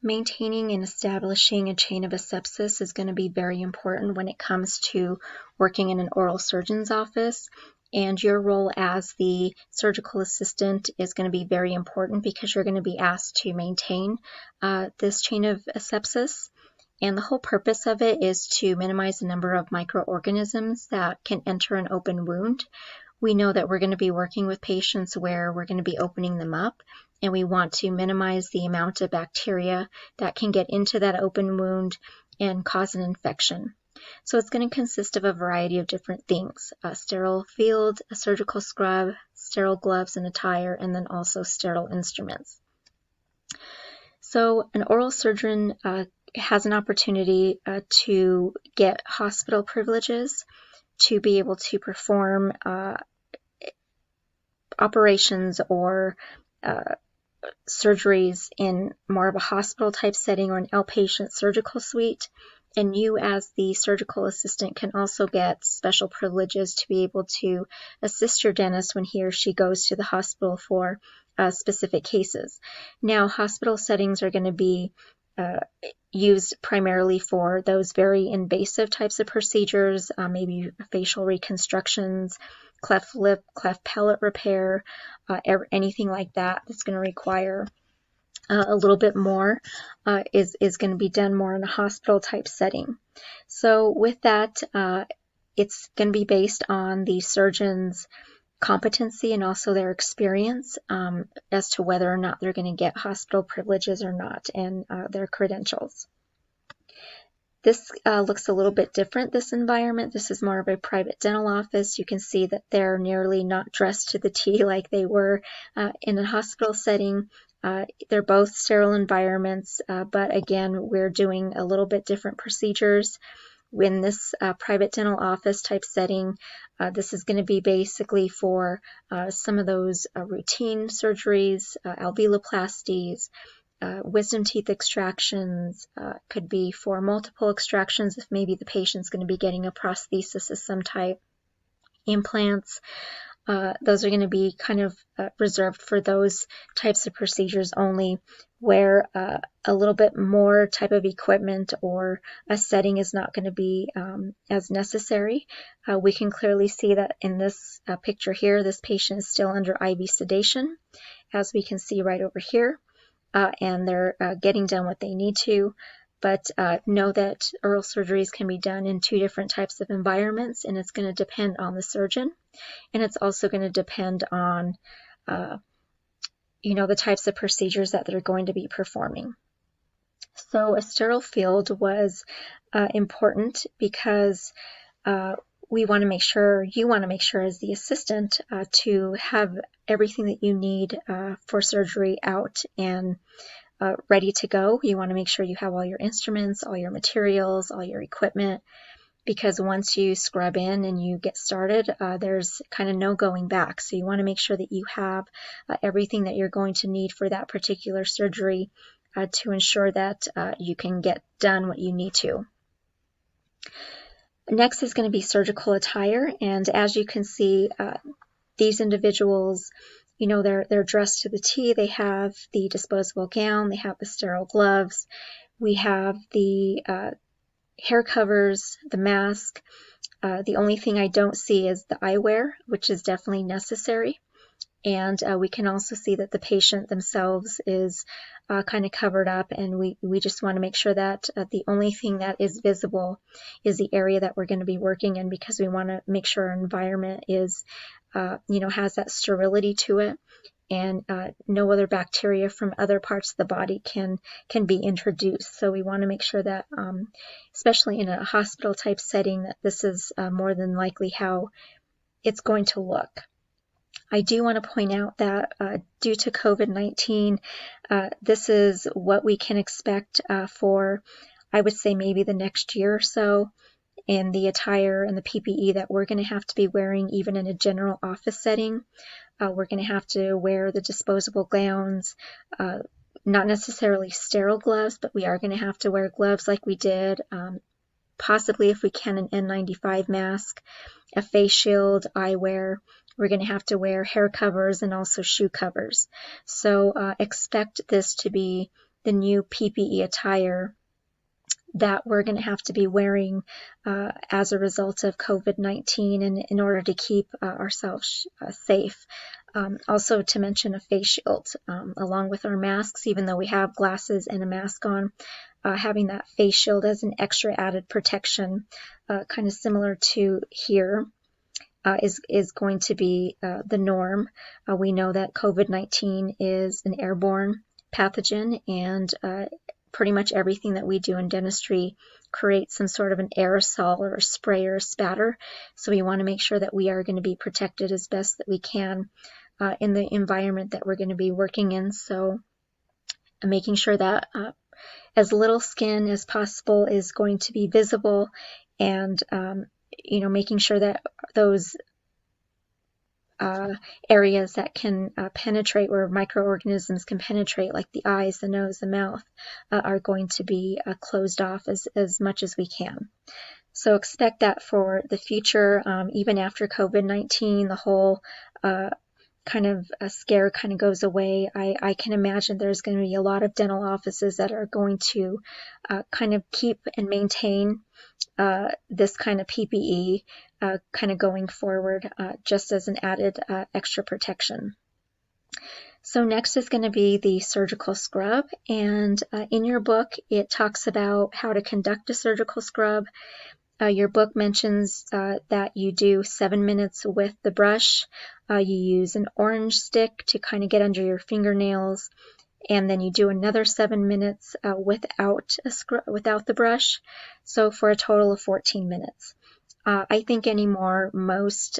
Maintaining and establishing a chain of asepsis is going to be very important when it comes to working in an oral surgeon's office. And your role as the surgical assistant is going to be very important because you're going to be asked to maintain this chain of asepsis. And the whole purpose of it is to minimize the number of microorganisms that can enter an open wound. We know that we're going to be working with patients where we're going to be opening them up, and we want to minimize the amount of bacteria that can get into that open wound and cause an infection. So it's going to consist of a variety of different things: a sterile field, a surgical scrub, sterile gloves and attire, and then also sterile instruments. So an oral surgeon has an opportunity to get hospital privileges to be able to perform operations or surgeries in more of a hospital type setting or an outpatient surgical suite. And you as the surgical assistant can also get special privileges to be able to assist your dentist when he or she goes to the hospital for specific cases. Now, hospital settings are going to be used primarily for those very invasive types of procedures, maybe facial reconstructions, cleft lip, cleft palate repair, anything like that that's going to require a little bit more is going to be done more in a hospital type setting. So with that, it's going to be based on the surgeon's competency and also their experience as to whether or not they're going to get hospital privileges or not, and their credentials. This looks a little bit different, this environment. This is more of a private dental office. You can see that they're nearly not dressed to the T like they were in a hospital setting. They're both sterile environments, but again, we're doing a little bit different procedures. In this private dental office type setting, this is going to be basically for some of those routine surgeries, alveoloplasties, wisdom teeth extractions, could be for multiple extractions if maybe the patient's going to be getting a prosthesis of some type, implants. Those are going to be kind of reserved for those types of procedures only, where a little bit more type of equipment or a setting is not going to be as necessary. We can clearly see that in this picture here, this patient is still under IV sedation, as we can see right over here, and they're getting done what they need to. But know that oral surgeries can be done in two different types of environments, and it's going to depend on the surgeon, and it's also going to depend on the types of procedures that they're going to be performing. So a sterile field was important because we want to make sure, you want to make sure as the assistant to have everything that you need for surgery out and ready to go. You want to make sure you have all your instruments, all your materials, all your equipment, because once you scrub in and you get started, there's kind of no going back. So you want to make sure that you have everything that you're going to need for that particular surgery to ensure that you can get done what you need to. Next is going to be surgical attire, and as you can see, these individuals, they're dressed to the T. They have the disposable gown, they have the sterile gloves, we have the hair covers, the mask. The only thing I don't see is the eyewear, which is definitely necessary. And we can also see that the patient themselves is kind of covered up, and we just want to make sure that the only thing that is visible is the area that we're going to be working in, because we want to make sure our environment is, has that sterility to it, and no other bacteria from other parts of the body can be introduced. So we want to make sure that, especially in a hospital type setting, that this is more than likely how it's going to look. I do want to point out that due to COVID-19, this is what we can expect for, I would say, maybe the next year or so, in the attire and the PPE that we're going to have to be wearing even in a general office setting. We're going to have to wear the disposable gowns, not necessarily sterile gloves, but we are going to have to wear gloves like we did, possibly if we can an N95 mask, a face shield, eyewear. We're going to have to wear hair covers and also shoe covers. So expect this to be the new PPE attire that we're going to have to be wearing as a result of COVID-19 and in order to keep ourselves safe. Also to mention a face shield along with our masks, even though we have glasses and a mask on, having that face shield as an extra added protection, kind of similar to here, is going to be the norm. We know that COVID-19 is an airborne pathogen, and pretty much everything that we do in dentistry creates some sort of an aerosol or a spray or a spatter. So we want to make sure that we are going to be protected as best that we can in the environment that we're going to be working in. So making sure that as little skin as possible is going to be visible, and making sure that those areas that can penetrate, where microorganisms can penetrate, like the eyes, the nose, the mouth, are going to be closed off as much as we can. So expect that for the future, even after COVID-19, the whole kind of a scare kind of goes away. I can imagine there's going to be a lot of dental offices that are going to kind of keep and maintain this kind of PPE kind of going forward, just as an added extra protection. So next is going to be the surgical scrub, and in your book it talks about how to conduct a surgical scrub. Your book mentions that you do 7 minutes with the brush. You use an orange stick to kind of get under your fingernails, and then you do another 7 minutes without the brush, so for a total of 14 minutes. I think anymore most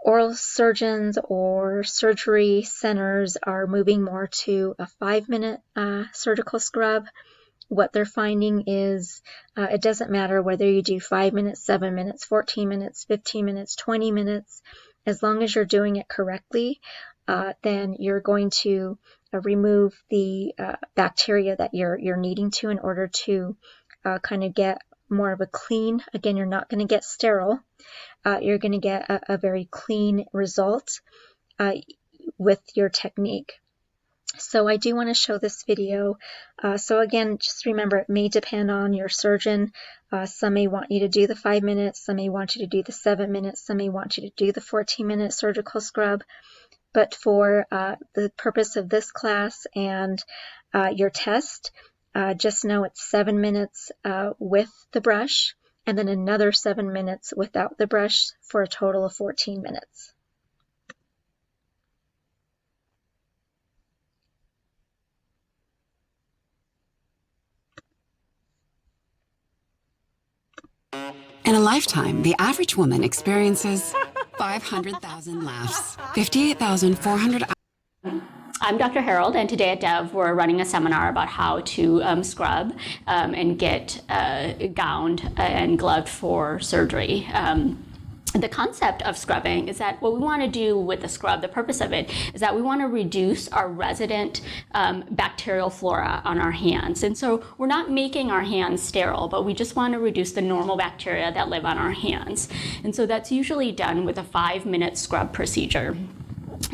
oral surgeons or surgery centers are moving more to a 5-minute surgical scrub. What they're finding is it doesn't matter whether you do 5 minutes, 7 minutes, 14 minutes, 15 minutes, 20 minutes, as long as you're doing it correctly, then you're going to remove the bacteria that you're needing to in order to kind of get more of a clean, again, you're not going to get sterile, you're going to get a very clean result with your technique. So I do want to show this video. So again, just remember, it may depend on your surgeon. Some may want you to do the 5 minutes, some may want you to do the 7 minutes, some may want you to do the 14-minute surgical scrub. But for the purpose of this class and your test, just know it's 7 minutes with the brush, and then another 7 minutes without the brush, for a total of 14 minutes. In a lifetime, the average woman experiences 500,000 laughs, 58,400 I'm Dr. Harold, and today at DEV we're running a seminar about how to scrub and get gowned and gloved for surgery. The concept of scrubbing is that what we want to do with the scrub, the purpose of it, is that we want to reduce our resident bacterial flora on our hands. And so we're not making our hands sterile, but we just want to reduce the normal bacteria that live on our hands. And so that's usually done with a 5-minute scrub procedure.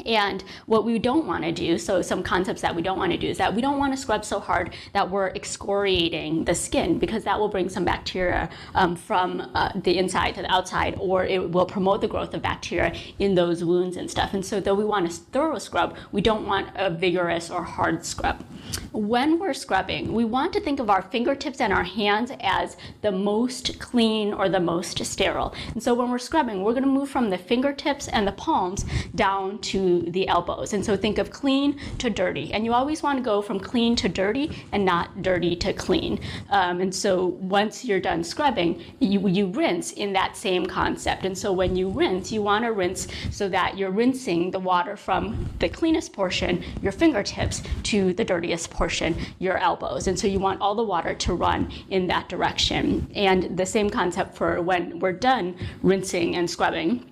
And what we don't want to do, so some concepts that we don't want to do, is that we don't want to scrub so hard that we're excoriating the skin, because that will bring some bacteria from the inside to the outside, or it will promote the growth of bacteria in those wounds and stuff. And so though we want a thorough scrub, we don't want a vigorous or hard scrub. When we're scrubbing, we want to think of our fingertips and our hands as the most clean or the most sterile. And so when we're scrubbing, we're going to move from the fingertips and the palms down to the elbows. And so think of clean to dirty. And you always want to go from clean to dirty and not dirty to clean. And so once you're done scrubbing, you rinse in that same concept. And so when you rinse, you want to rinse so that you're rinsing the water from the cleanest portion, your fingertips, to the dirtiest portion, your elbows. And so you want all the water to run in that direction. And the same concept for when we're done rinsing and scrubbing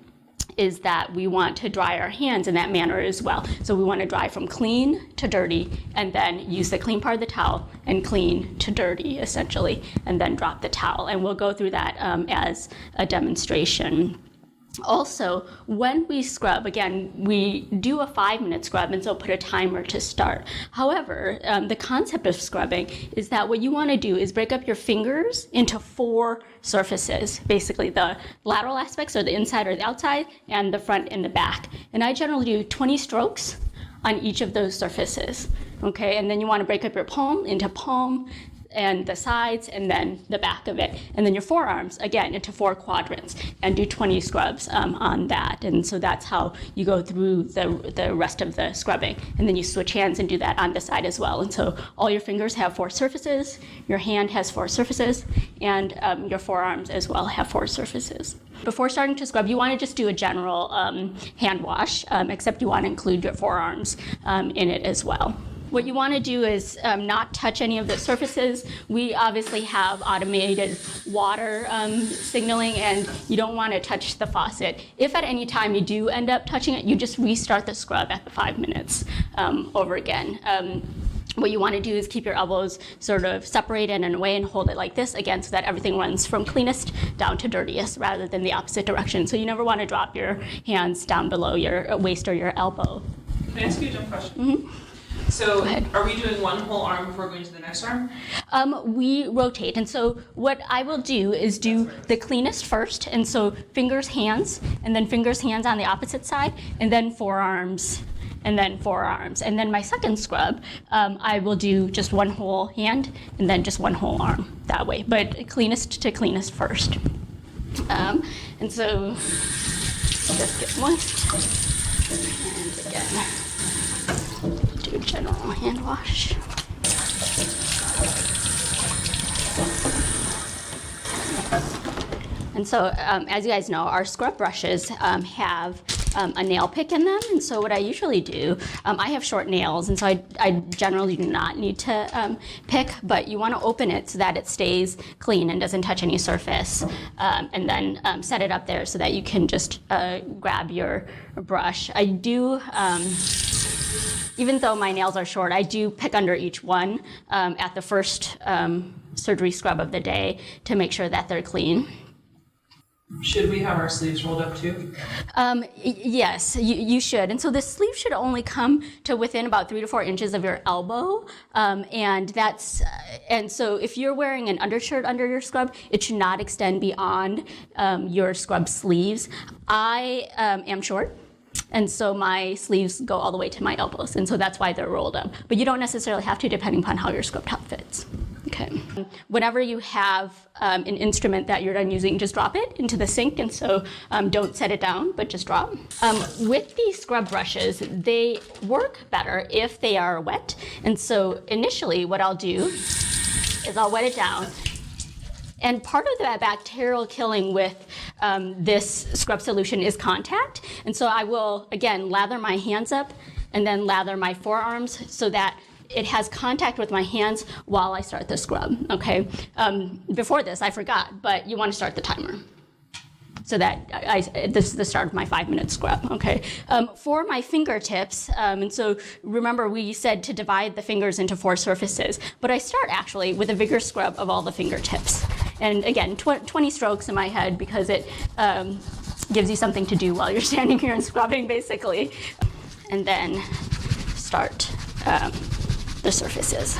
is that we want to dry our hands in that manner as well. So we want to dry from clean to dirty, and then use the clean part of the towel and clean to dirty, essentially, and then drop the towel. And we'll go through that as a demonstration. Also, when we scrub, again, we do a 5-minute scrub, and so put a timer to start. However, the concept of scrubbing is that what you want to do is break up your fingers into 4 surfaces, basically the lateral aspects, or the inside or the outside, and the front and the back. And I generally do 20 strokes on each of those surfaces, okay? And then you want to break up your palm into palm, and the sides, and then the back of it. And then your forearms, again, into 4 quadrants, and do 20 scrubs on that. And so that's how you go through the rest of the scrubbing. And then you switch hands and do that on the side as well. And so all your fingers have 4 surfaces, your hand has 4 surfaces, and your forearms as well have 4 surfaces. Before starting to scrub, you want to just do a general hand wash, except you want to include your forearms in it as well. What you want to do is not touch any of the surfaces. We obviously have automated water signaling, and you don't want to touch the faucet. If at any time you do end up touching it, you just restart the scrub at the 5 minutes over again. What you want to do is keep your elbows sort of separated and away, and hold it like this, again, so that everything runs from cleanest down to dirtiest rather than the opposite direction. So you never want to drop your hands down below your waist or your elbow. Can I ask you a dumb question? Mm-hmm. So are we doing one whole arm before going to the next arm? We rotate, and so what I will do is do the cleanest first, and so fingers, hands, and then fingers, hands on the opposite side, and then forearms, and then forearms. And then my second scrub, I will do just one whole hand, and then just one whole arm that way, but cleanest to cleanest first. And so just get moist, and again, do a general hand wash. And so, as you guys know, our scrub brushes have a nail pick in them. And so what I usually do, I have short nails, and so I generally do not need to pick, but you want to open it so that it stays clean and doesn't touch any surface. And then set it up there so that you can just grab your brush. I do, even though my nails are short, I do pick under each one at the first surgery scrub of the day to make sure that they're clean. Should we have our sleeves rolled up too? Yes, you should. And so the sleeve should only come to within about 3 to 4 inches of your elbow. And so if you're wearing an undershirt under your scrub, it should not extend beyond your scrub sleeves. I am short, and so my sleeves go all the way to my elbows, and so that's why they're rolled up. But you don't necessarily have to, depending upon how your scrub top fits. Okay. Whenever you have an instrument that you're done using, just drop it into the sink, and so don't set it down, but just drop. With these scrub brushes, they work better if they are wet, and so initially what I'll do is I'll wet it down. And part of that bacterial killing with this scrub solution is contact. And so I will, again, lather my hands up and then lather my forearms so that it has contact with my hands while I start the scrub, okay? Before this, I forgot, but you want to start the timer so that this is the start of my 5-minute scrub, okay? For my fingertips, and so remember we said to divide the fingers into 4 surfaces, but I start actually with a vigorous scrub of all the fingertips. And again, 20 strokes in my head because it gives you something to do while you're standing here and scrubbing, basically. And then start the surfaces.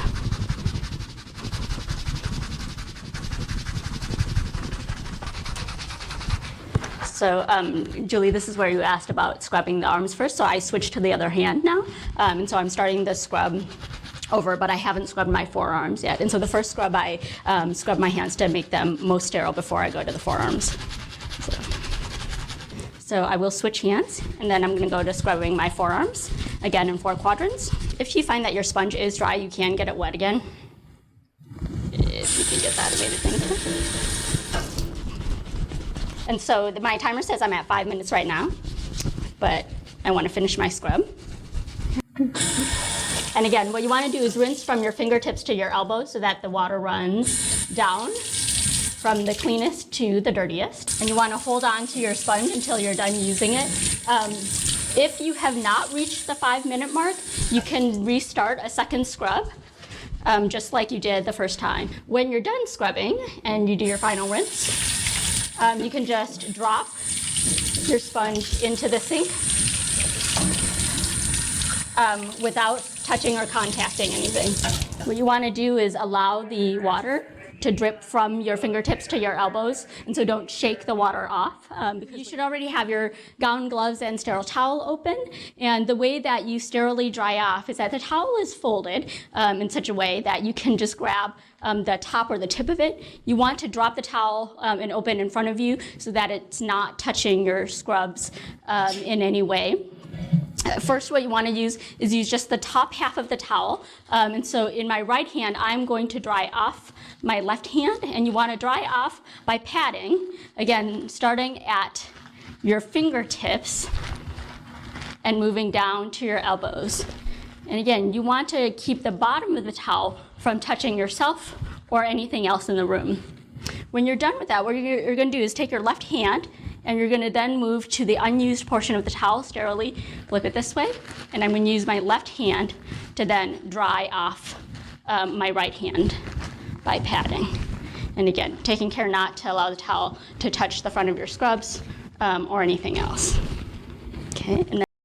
So, Julie, this is where you asked about scrubbing the arms first. So I switched to the other hand now. And so I'm starting the scrub over, but I haven't scrubbed my forearms yet. And so the first scrub, I scrub my hands to make them most sterile before I go to the forearms. So I will switch hands, and then I'm going to go to scrubbing my forearms, again in 4 quadrants. If you find that your sponge is dry, you can get it wet again. If you can get that away to think. And so my timer says I'm at 5 minutes right now, but I want to finish my scrub. And again, what you want to do is rinse from your fingertips to your elbows so that the water runs down from the cleanest to the dirtiest. And you want to hold on to your sponge until you're done using it. If you have not reached the 5-minute mark, you can restart a second scrub, just like you did the first time. When you're done scrubbing and you do your final rinse, you can just drop your sponge into the sink without touching or contacting anything. What you want to do is allow the water to drip from your fingertips to your elbows, and so don't shake the water off. Because you should already have your gown, gloves, and sterile towel open, and the way that you sterilely dry off is that the towel is folded in such a way that you can just grab the top or the tip of it. You want to drop the towel and open in front of you so that it's not touching your scrubs in any way. First, what you want to use is use just the top half of the towel. And so in my right hand, I'm going to dry off my left hand. And you want to dry off by patting, again, starting at your fingertips and moving down to your elbows. And again, you want to keep the bottom of the towel from touching yourself or anything else in the room. When you're done with that, what you're going to do is take your left hand and you're going to then move to the unused portion of the towel, sterilely flip it this way, and I'm going to use my left hand to then dry off my right hand by patting. And again, taking care not to allow the towel to touch the front of your scrubs or anything else. Okay, and then